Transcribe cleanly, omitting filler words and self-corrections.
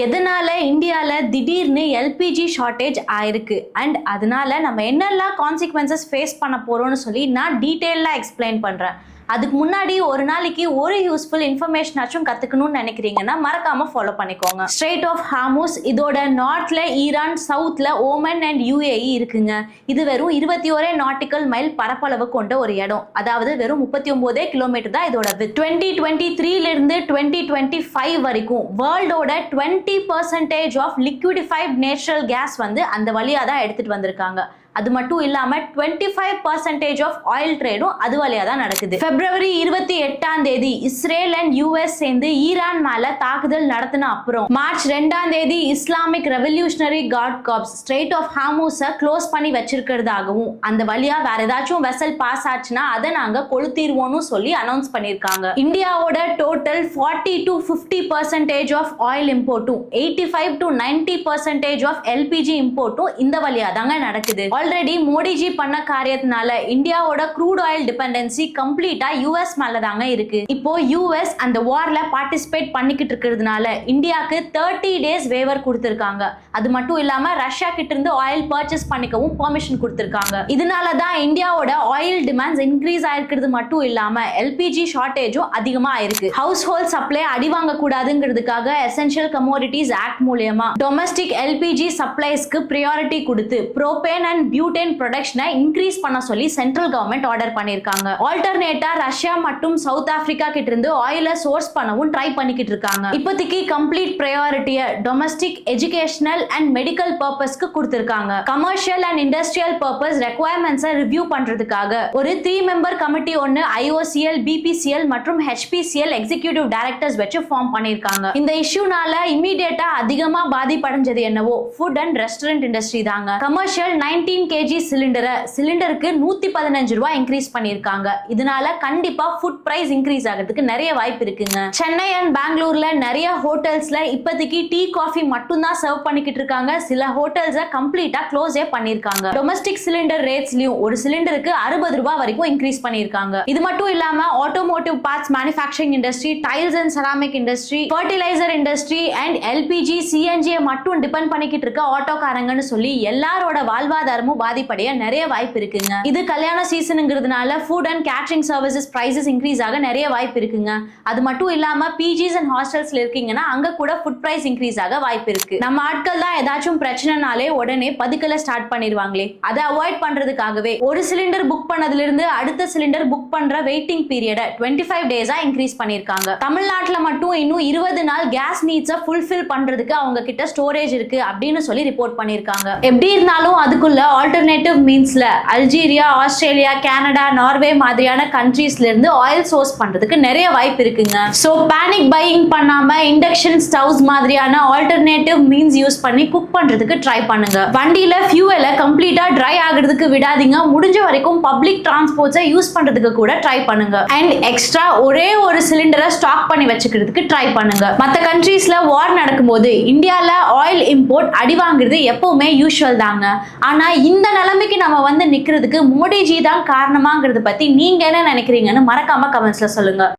எதனால இந்தியால திடீர்னு எல்பிஜி ஷார்ட்டேஜ் ஆயிருக்கு அண்ட் அதனால நம்ம என்னெல்லாம் கான்சிக்வன்சஸ் ஃபேஸ் பண்ண போறோம்னு சொல்லி நான் டீட்டெயிலாக எக்ஸ்பிளைன் பண்றேன். அதுக்கு முன்னாடி ஒரு நாளைக்கு ஒரு யூஸ்ஃபுல் இன்ஃபர்மேஷனாச்சும் கத்துக்கணும்னு நினைக்கிறீங்கன்னா மறக்காம ஃபாலோ பண்ணிக்கோங்க. ஸ்ட்ரெய்ட் ஆஃப் ஹார்முஸ் இதோட நார்த்ல ஈரான், சவுத்ல ஓமன் அண்ட் யுஏஇ இருக்குங்க. இது வெறும் 21 நாட்டிக்கல் மைல் பரப்பளவு கொண்ட ஒரு இடம். அதாவது வெறும் 39 கிலோமீட்டர் தான் இதோட வித். 2023ல இருந்து 2025 வரைக்கும் வேர்ல்டோட 20% ஆஃப் லிக்விடிஃபைட் நேச்சுரல் கேஸ் வந்து அந்த வழியா தான் எடுத்துட்டு வந்திருக்காங்க. அது மட்டும் இல்லாம 25% ஆஃப் ஆயில் ட்ரேடும் அது வழியா தான் நடக்குது. பிப்ரவரி 28 இஸ்ரேல் அண்ட் யுஎஸ் சேர்ந்து ஈரான் மேல தாக்குதல் நடத்தின அப்புறம் March 2 Islamic revolutionary guard corps strait of ஹார்முஸை க்ளோஸ் பண்ணி வச்சிருக்கிறதாகவும் அந்த வழியா வேற ஏதாச்சும் வெசல் பாஸ் ஆச்சுன்னா அதை நாங்க கொளுத்திடுவோம்னு சொல்லி அனௌன்ஸ் பண்ணிருக்காங்க. இந்தியாவோட டோட்டல் 40 to 50% ஆஃப் ஆயில் இம்போர்ட்டும் 85 to 90% ஆஃப் எல்பிஜி இம்போர்ட்டும் இந்த வழியா தாங்க நடக்குது. ஆல்ரெடி மோடிஜி பண்ண காரியத்தினால இந்தியாவோட க்ரூட் ஆயில் டிபெண்டன்சி கம்ப்ளீட்டா யூஎஸ் மேல தாங்க இருக்கு. இப்போ யூஎஸ் அந்த வார்ல பார்ட்டிசிபேட் பண்ணிக்கிட்டு இருக்கிறதுனால இந்தியாவுக்கு 30 days வேவர் கொடுத்திருக்காங்க. அது மட்டும் இல்லாம ரஷ்யா கிட்ட இருந்து ஆயில் பர்ச்சேஸ் பண்ணிக்கவும் பெர்மிஷன் கொடுத்திருக்காங்க. இதனால தான் இந்தியாவோட ஆயில் டிமாண்ட்ஸ் இன்க்ரீஸ் ஆயிருக்கிறது மட்டும் இல்லாம எல்பிஜி ஷார்ட்டேஜும் அதிகமா ஆயிருக்கு. ஹவுஸ் ஹோல்ட் சப்ளை அடி வாங்க கூடாதுங்கிறதுக்காக எசென்ஷியல் கமோடிட்டிஸ் ஆக்ட் மூலமா டொமஸ்டிக் எல்பிஜி சப்ளைஸ்க்கு பிரியாரிட்டி கொடுத்து ப்ரோபேன் அண்ட் பியூட்டேன் ப்ரொடக்ஷனை இன்க்ரீஸ் பண்ண சொல்லி சென்ட்ரல் கவர்மெண்ட் ஆர்டர் பண்ணிருக்காங்க. ஆல்டர்னேட்டா ரஷ்யா மற்றும் சவுத் ஆப்பிரிக்கா கிட்ட இருந்து ஆயில சோர்ஸ் பண்ணவும் ட்ரை பண்ணிக்கிட்டு இருக்காங்க. இப்போதைக்கு கம்ப்ளீட் பிரையாரிட்டியை டொமஸ்டிக், எஜுகேஷனல் அண்ட் மெடிக்கல் பர்பஸ்க்கு கொடுத்திருக்காங்க. கமர்ஷியல் அண்ட் இண்டஸ்ட்ரியல் பர்பஸ் ரெக்வயர்மெண்ட்ஸை ரிவ்யூ பண்றதுக்காக ஒரு 3 member கமிட்டி ஒன்னு ஐஓசிஎல், பிபிசிஎல் மற்றும் ஹெச்பிசிஎல் எக்ஸிகியூட்டிவ் டைரக்டர்ஸ் வச்சு ஃபார்ம் பண்ணிருக்காங்க. இந்த இஷ்யூனால இமிடியேட்டா அதிகமா பாதிப்படைஞ்சது என்னவோ ஃபுட் அண்ட் ரெஸ்டாரண்ட் இண்டஸ்ட்ரி தாங்க. கமர்ஷியல் 19 kg சிலிண்டருக்கு 115 ரூபாய் இன்க்ரீஸ் பண்ணிருக்காங்க. இதனால கண்டிப்பா ஃபுட் பிரைஸ் இன்க்ரீஸ் ஆகிறதுக்கு நிறைய வாய்ப்பு இருக்குங்க. சென்னை அண்ட் பெங்களூர்ல நிறைய ஹோட்டல்ஸ்ல இப்போதைக்கு டீ, காஃபி மட்டும் தான் சர்வ் பண்ணிக்கிட்டு இருக்காங்க. சில ஹோட்டல்ஸை கம்ப்ளீட்டா க்ளோஸே பண்ணிருக்காங்க. டொமஸ்டிக் சிலிண்டர் ரேட்ஸ்லயும் ஒரு சிலிண்டருக்கு 60 ரூபாய் வரைக்கும் இன்க்ரீஸ் பண்ணிருக்காங்க. இது மட்டும் இல்லாம automotive parts manufacturing industry, tiles and ceramic industry, fertiliser industry and LPG, CNG மட்டும் டிபெண்ட் பண்ணிக்கிட்டு இருக்க ஆட்டோக்காரங்கன்னு சொல்லி எல்லாரோட வாழ்வாதாரமும் பாதிப்படைய நிறைய வாய்ப்பு இருக்குங்க. இது கல்யாண சீசனுங்கிறதுனால food and catering services prices increase ஆக நிறைய வாய்ப்பு இருக்குங்க. அது மட்டும் இல்லாம பிஜிஸ் அண்ட் ஹாஸ்டல்ஸ்ல இருக்கீங்கன்னா அங்க கூட ஃபுட் பிரைஸ் இன்க்ரீஸ் ஆக வாய்ப்பு இருக்கு. நம்ம ஆட்கள் தான் ஏதாச்சும் பிரச்சனைனாலே உடனே பதுக்கல ஸ்டார்ட் பண்ணிடுவாங்களே, அதை அவாய்ட் பண்றதுக்காகவே ஒரு சிலிண்டர் புக் பண்ணதுல இருந்து அடுத்த சிலிண்டர் புக் பண்ற வெயிட்டிங் பீரியட 25 days இன்க்ரீஸ் பண்ணிருக்காங்க. தமிழ்நாட்டுல மட்டும் இன்னும் 20 நாள் கேஸ் நீட்ஸை ஃபுல்ஃபில் பண்றதுக்கு அவங்க கிட்ட ஸ்டோரேஜ் இருக்கு அப்படின்னு சொல்லி ரிப்போர்ட் பண்ணிருக்காங்க. எப்படி இருந்தாலும் அதுக்குள்ள ஆல்டர்னேட்டிவ் மீன்ஸ்ல அல்ஜீரியா, ஆஸ்திரேலியா, கனடா, நார்வே மாதிரியான கண்ட்ரீஸ்ல இருந்து ஆயில் சோர்ஸ் பண்றதுக்கு நிறைய வாய்ப்பு இருக்குங்க. சோ பேனிக் பையிங் பண்ணாம இண்டக்ஷன் ஸ்டவ்ஸ் மாதிரியான ஆல்டர்னேட்டிவ் மீன்ஸ் யூஸ் பண்ணி குக் பண்றதுக்கு ட்ரை பண்ணுங்க. வண்டியில ஃபியூவலை கம்ப்ளீட்டா ட்ரை ஆகிறதுக்கு விடாதீங்க. முடிஞ்ச வரைக்கும் பப்ளிக் டிரான்ஸ்போர்ட்ஸை யூஸ் பண்றதுக்கு கூட ட்ரை பண்ணுங்க. அண்ட் எக்ஸ்ட்ரா ஒரே ஒரு சிலிண்டரை ஸ்டாக் பண்ணி வச்சுக்கிறதுக்கு ட்ரை பண்ணுங்க. மற்ற கண்ட்ரீஸ்ல வார் நடக்கும்போது இந்தியால ஆயில் இம்போர்ட் அடி வாங்குறது எப்பவுமே யூஷுவல் தாங்க. ஆனா இந்த நிலைமைக்கு நம்ம வந்து நிக்கிறதுக்கு மோடிஜி தான் காரணமாங்கிறத பத்தி நீங்க என்ன நினைக்கிறீங்கன்னு மறக்காம கமெண்ட்ஸ்ல சொல்லுங்க.